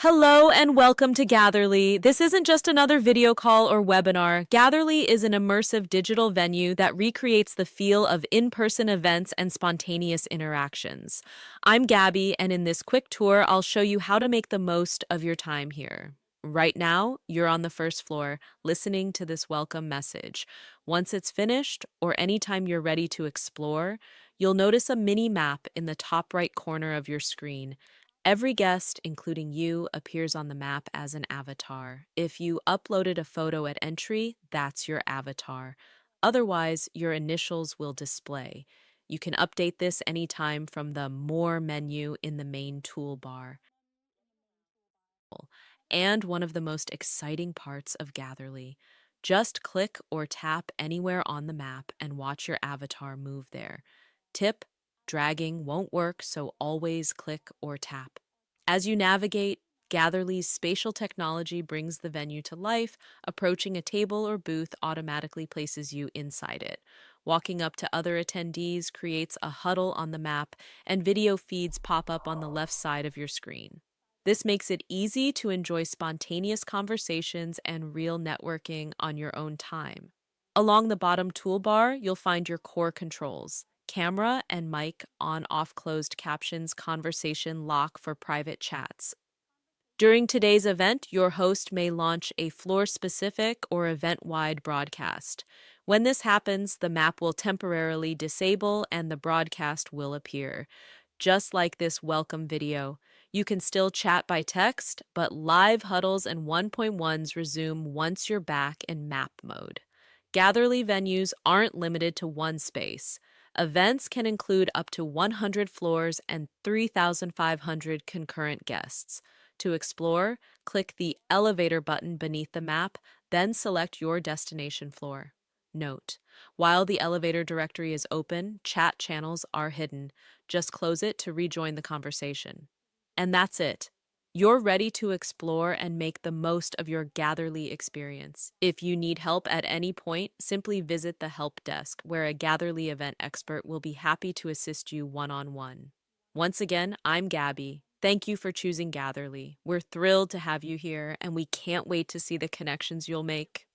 Hello and welcome to Gatherly. This isn't just another video call or webinar. Gatherly is an immersive digital venue that recreates the feel of in-person events and spontaneous interactions. I'm Gabby, and in this quick tour, I'll show you how to make the most of your time here. Right now, you're on the first floor, listening to this welcome message. Once it's finished, or anytime you're ready to explore, you'll notice a mini map in the top right corner of your screen. Every guest, including you, appears on the map as an avatar. If you uploaded a photo at entry, that's your avatar. Otherwise, your initials will display. You can update this anytime from the More menu in the main toolbar. And one of the most exciting parts of Gatherly. Just click or tap anywhere on the map and watch your avatar move there. Tip: dragging won't work, so always click or tap. As you navigate, Gatherly's spatial technology brings the venue to life. Approaching a table or booth automatically places you inside it. Walking up to other attendees creates a huddle on the map, and video feeds pop up on the left side of your screen. This makes it easy to enjoy spontaneous conversations and real networking on your own time. Along the bottom toolbar, you'll find your core controls: camera and mic, on off, closed captions, conversation lock for private chats. During today's event, your host may launch a floor-specific or event-wide broadcast. When this happens, the map will temporarily disable and the broadcast will appear. Just like this welcome video, you can still chat by text, but live huddles and 1.1s resume once you're back in map mode. Gatherly venues aren't limited to one space. Events can include up to 100 floors and 3,500 concurrent guests. To explore, click the elevator button beneath the map, then select your destination floor. Note: while the elevator directory is open, chat channels are hidden. Just close it to rejoin the conversation. And that's it. You're ready to explore and make the most of your Gatherly experience. If you need help at any point, simply visit the help desk, where a Gatherly event expert will be happy to assist you one-on-one. Once again, I'm Gabby. Thank you for choosing Gatherly. We're thrilled to have you here, and we can't wait to see the connections you'll make.